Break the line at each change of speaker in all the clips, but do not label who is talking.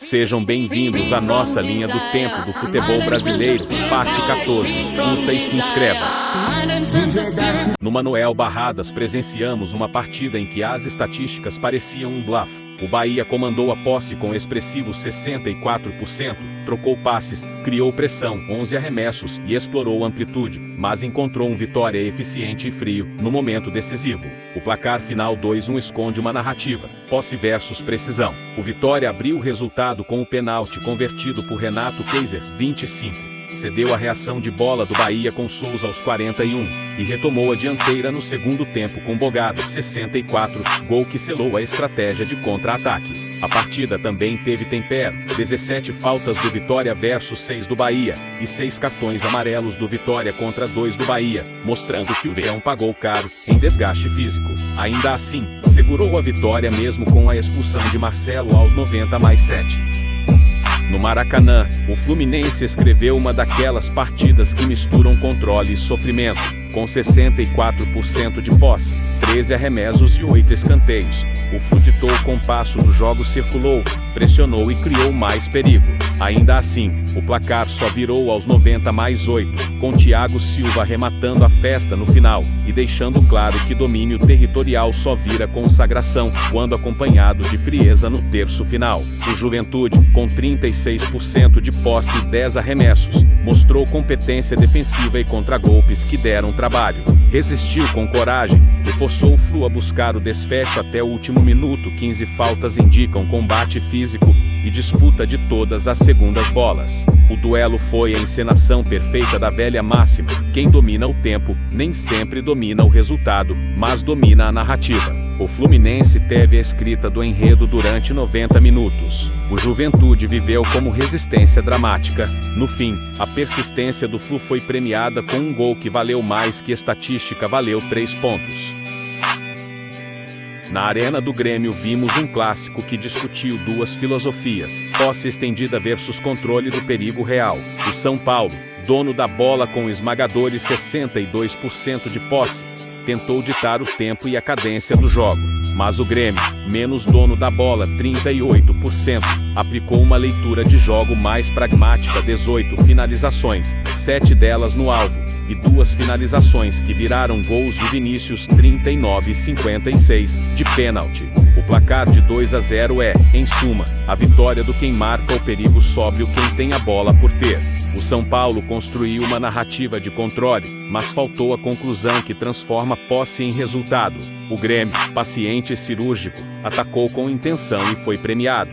Sejam bem-vindos à nossa linha do tempo do futebol brasileiro, parte 14. Curta e se inscreva. No Manuel Barradas presenciamos uma partida em que as estatísticas pareciam um bluff. O Bahia comandou a posse com expressivos 64%, trocou passes, criou pressão, 11 arremessos e explorou amplitude, mas encontrou um Vitória eficiente e frio no momento decisivo. O placar final 2-1 esconde uma narrativa, posse versus precisão. O Vitória abriu o resultado com o pênalti convertido por Renato Kaiser, 25. Cedeu a reação de bola do Bahia com Souza aos 41 e retomou a dianteira no segundo tempo com Bogado, 64, gol que selou a estratégia de contra-ataque. A partida também teve tempero, 17 faltas do Vitória versus 6 do Bahia e 6 cartões amarelos do Vitória contra 2 do Bahia, mostrando que o Leão pagou caro em desgaste físico. Ainda assim, segurou a vitória mesmo com a expulsão de Marcelo aos 90+7. No Maracanã, o Fluminense escreveu uma daquelas partidas que misturam controle e sofrimento, com 64% de posse, 13 arremessos e 8 escanteios. O Flu ditou o compasso do jogo, circulou, pressionou e criou mais perigo. Ainda assim, o placar só virou aos 90+8, com Thiago Silva arrematando a festa no final e deixando claro que domínio territorial só vira consagração quando acompanhado de frieza no terço final. O Juventude, com 36% de posse e 10 arremessos, mostrou competência defensiva e contragolpes que deram trabalho. Resistiu com coragem e forçou o Flu a buscar o desfecho até o último minuto. 15 faltas indicam combate físico e disputa de todas as segundas bolas. O duelo foi a encenação perfeita da velha máxima: quem domina o tempo nem sempre domina o resultado, mas domina a narrativa. O Fluminense teve a escrita do enredo durante 90 minutos. O Juventude viveu como resistência dramática. No fim, a persistência do Flu foi premiada com um gol que valeu mais que estatística, valeu 3 pontos. Na Arena do Grêmio vimos um clássico que discutiu duas filosofias: posse estendida versus controle do perigo real. O São Paulo, dono da bola com esmagadores 62% de posse, tentou ditar o tempo e a cadência do jogo. Mas o Grêmio, menos dono da bola, 38%, aplicou uma leitura de jogo mais pragmática: 18 finalizações, 7 delas no alvo, e 2 finalizações que viraram gols de Vinícius, 39 e 56, de pênalti. O placar de 2-0 é, em suma, a vitória do quem marca o perigo sobre o quem tem a bola por ter. O São Paulo construiu uma narrativa de controle, mas faltou a conclusão que transforma posse em resultado. O Grêmio, paciente e cirúrgico, atacou com intenção e foi premiado.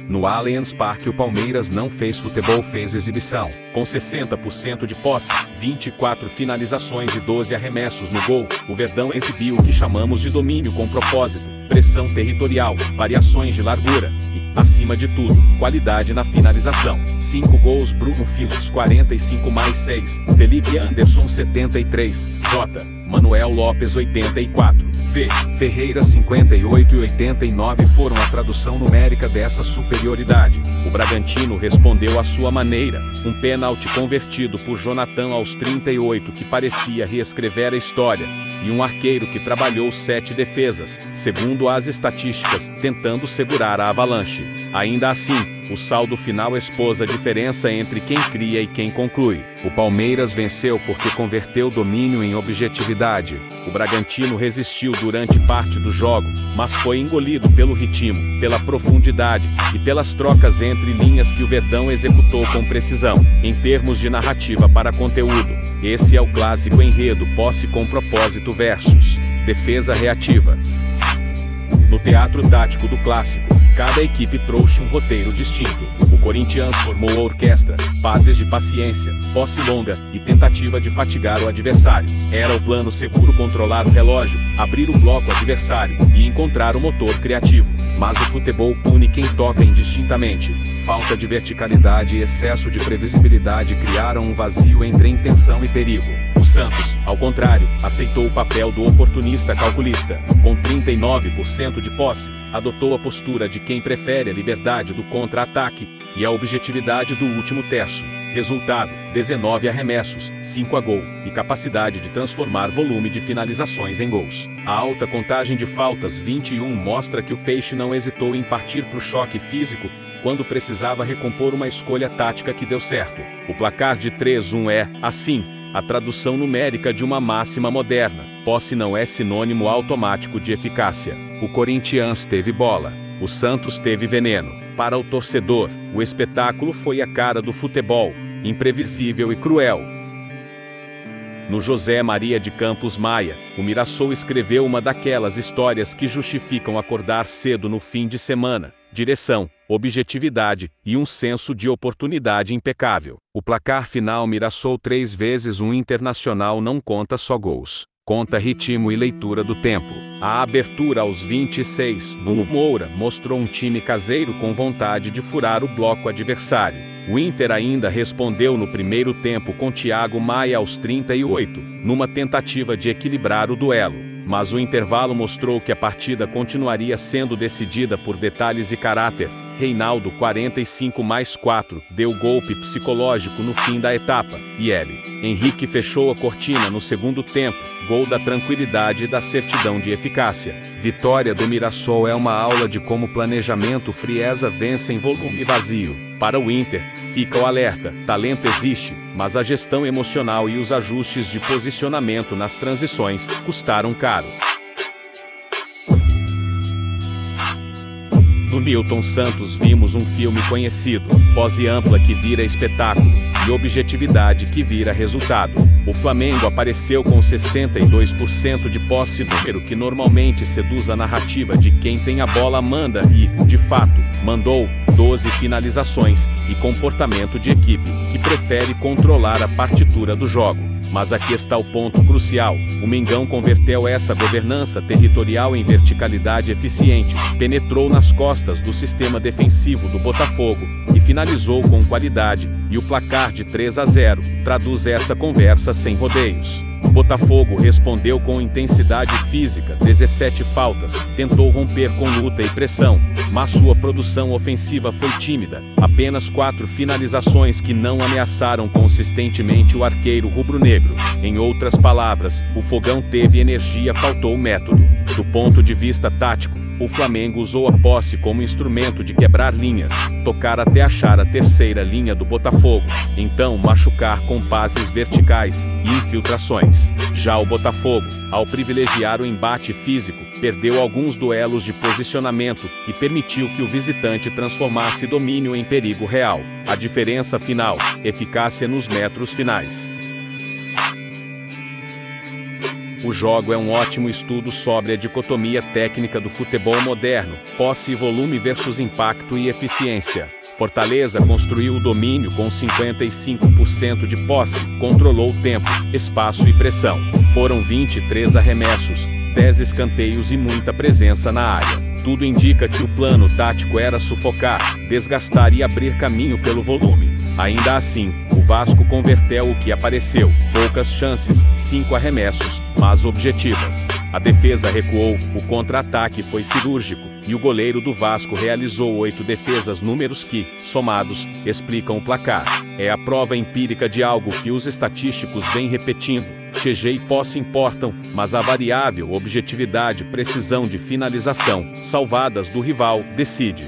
No Allianz Parque, o Palmeiras não fez futebol, fez exibição. Com 60% de posse, 24 finalizações e 12 arremessos no gol, o Verdão exibiu o que chamamos de domínio com propósito, pressão territorial, variações de largura e, acima de tudo, qualidade na finalização. 5 gols: Bruno Filhos, 45+6, Felipe Anderson, 73, J. Manuel Lopes, 84, V. Ferreira, 58 e 89 foram a tradução numérica dessa superioridade. O Bragantino respondeu à sua maneira, um pênalti convertido por Jonathan aos 38 que parecia reescrever a história, e um arqueiro que trabalhou 7 defesas, segundo as estatísticas, tentando segurar a avalanche. Ainda assim, o saldo final expôs a diferença entre quem cria e quem conclui. O Palmeiras venceu porque converteu domínio em objetividade. O Bragantino resistiu durante parte do jogo, mas foi engolido pelo ritmo, pela profundidade e pelas trocas entre linhas que o Verdão executou com precisão. Em termos de narrativa para conteúdo, esse é o clássico enredo: posse com propósito versus defesa reativa. No teatro tático do clássico, cada equipe trouxe um roteiro distinto. O Corinthians formou a orquestra, fases de paciência, posse longa e tentativa de fatigar o adversário. Era o plano seguro: controlar o relógio, abrir o bloco adversário e encontrar o motor criativo. Mas o futebol pune quem toca indistintamente. Falta de verticalidade e excesso de previsibilidade criaram um vazio entre intenção e perigo. O Santos, ao contrário, aceitou o papel do oportunista calculista. Com 39% de posse, adotou a postura de quem prefere a liberdade do contra-ataque e a objetividade do último terço. Resultado: 19 arremessos, 5 a gol, e capacidade de transformar volume de finalizações em gols. A alta contagem de faltas 21 mostra que o Peixe não hesitou em partir para o choque físico quando precisava recompor uma escolha tática que deu certo. O placar de 3-1 é, assim, a tradução numérica de uma máxima moderna: posse não é sinônimo automático de eficácia. O Corinthians teve bola, o Santos teve veneno. Para o torcedor, o espetáculo foi a cara do futebol, imprevisível e cruel. No José Maria de Campos Maia, o Mirassol escreveu uma daquelas histórias que justificam acordar cedo no fim de semana: direção, objetividade e um senso de oportunidade impecável. O placar final: Mirassol 3 vezes um Internacional não conta só gols, conta ritmo e leitura do tempo. A abertura aos 26, Nuno Moura mostrou um time caseiro com vontade de furar o bloco adversário. O Inter ainda respondeu no primeiro tempo com Thiago Maia aos 38, numa tentativa de equilibrar o duelo. Mas o intervalo mostrou que a partida continuaria sendo decidida por detalhes e caráter. Reinaldo, 45+4, deu golpe psicológico no fim da etapa, e Henrique fechou a cortina no segundo tempo, gol da tranquilidade e da certidão de eficácia. Vitória do Mirassol é uma aula de como planejamento frieza vence em volume vazio. Para o Inter, fica o alerta: talento existe, mas a gestão emocional e os ajustes de posicionamento nas transições custaram caro. No Nilton Santos vimos um filme conhecido: pose ampla que vira espetáculo, e objetividade que vira resultado. O Flamengo apareceu com 62% de posse, número que normalmente seduz a narrativa de quem tem a bola manda e, de fato, mandou. 12 finalizações, e comportamento de equipe que prefere controlar a partitura do jogo. Mas aqui está o ponto crucial: o Mengão converteu essa governança territorial em verticalidade eficiente, penetrou nas costas do sistema defensivo do Botafogo e finalizou com qualidade, e o placar de 3-0 traduz essa conversa sem rodeios. O Botafogo respondeu com intensidade física, 17 faltas, tentou romper com luta e pressão, mas sua produção ofensiva foi tímida, apenas 4 finalizações que não ameaçaram consistentemente o arqueiro rubro-negro. Em outras palavras, o Fogão teve energia, faltou método. Do ponto de vista tático, o Flamengo usou a posse como instrumento de quebrar linhas, tocar até achar a terceira linha do Botafogo, então machucar com passes verticais e infiltrações. Já o Botafogo, ao privilegiar o embate físico, perdeu alguns duelos de posicionamento e permitiu que o visitante transformasse domínio em perigo real. A diferença final: eficácia nos metros finais. O jogo é um ótimo estudo sobre a dicotomia técnica do futebol moderno: posse e volume versus impacto e eficiência. Fortaleza construiu o domínio com 55% de posse, controlou o tempo, espaço e pressão. Foram 23 arremessos, 10 escanteios e muita presença na área. Tudo indica que o plano tático era sufocar, desgastar e abrir caminho pelo volume. Ainda assim, o Vasco converteu o que apareceu: poucas chances, 5 arremessos, mas objetivas. A defesa recuou, o contra-ataque foi cirúrgico, e o goleiro do Vasco realizou 8 defesas, números que, somados, explicam o placar. É a prova empírica de algo que os estatísticos vêm repetindo: QG e posse importam, mas a variável objetividade, precisão de finalização, salvadas do rival, decide.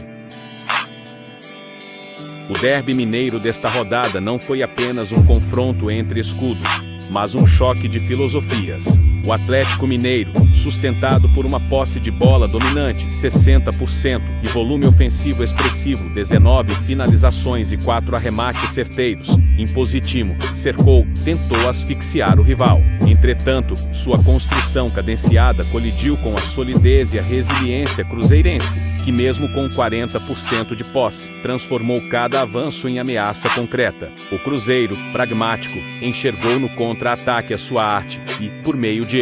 O derby mineiro desta rodada não foi apenas um confronto entre escudos, mas um choque de filosofias. O Atlético Mineiro, sustentado por uma posse de bola dominante, 60%, e volume ofensivo expressivo, 19 finalizações e 4 arremates certeiros, impositivo, cercou, tentou asfixiar o rival. Entretanto, sua construção cadenciada colidiu com a solidez e a resiliência cruzeirense, que mesmo com 40% de posse, transformou cada avanço em ameaça concreta. O Cruzeiro, pragmático, enxergou no contra-ataque a sua arte e, por meio de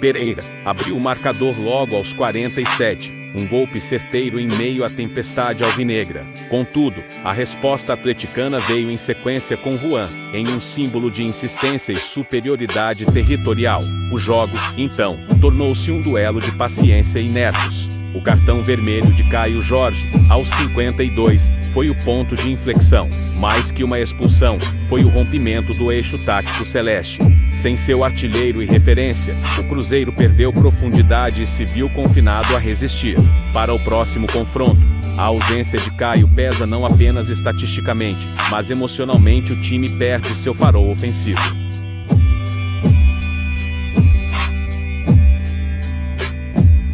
Pereira, abriu o marcador logo aos 47, um golpe certeiro em meio à tempestade alvinegra. Contudo, a resposta atleticana veio em sequência com Juan, em um símbolo de insistência e superioridade territorial. O jogo, então, tornou-se um duelo de paciência e nervos. O cartão vermelho de Caio Jorge, aos 52, foi o ponto de inflexão. Mais que uma expulsão, foi o rompimento do eixo tático celeste. Sem seu artilheiro e referência, o Cruzeiro perdeu profundidade e se viu confinado a resistir. Para o próximo confronto, a ausência de Caio pesa não apenas estatisticamente, mas emocionalmente o time perde seu farol ofensivo.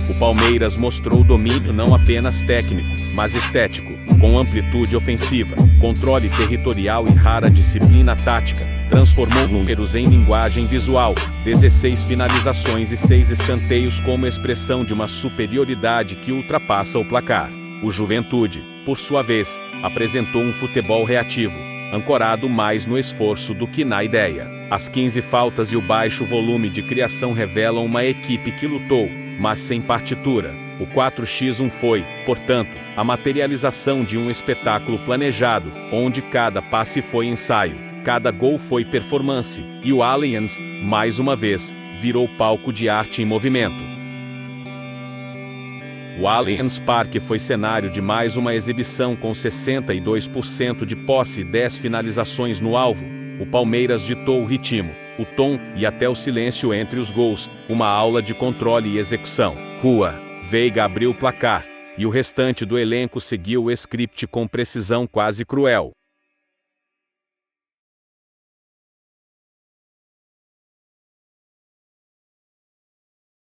O Palmeiras mostrou domínio não apenas técnico, mas estético, com amplitude ofensiva, controle territorial e rara disciplina tática. Transformou números em linguagem visual, 16 finalizações e 6 escanteios como expressão de uma superioridade que ultrapassa o placar. O Juventude, por sua vez, apresentou um futebol reativo, ancorado mais no esforço do que na ideia. As 15 faltas e o baixo volume de criação revelam uma equipe que lutou, mas sem partitura. O 4x1 foi, portanto, a materialização de um espetáculo planejado, onde cada passe foi ensaio, cada gol foi performance, e o Allianz, mais uma vez, virou palco de arte em movimento. O Allianz Parque foi cenário de mais uma exibição com 62% de posse e 10 finalizações no alvo. O Palmeiras ditou o ritmo, o tom e até o silêncio entre os gols, uma aula de controle e execução. Veiga abriu o placar, e o restante do elenco seguiu o script com precisão quase cruel.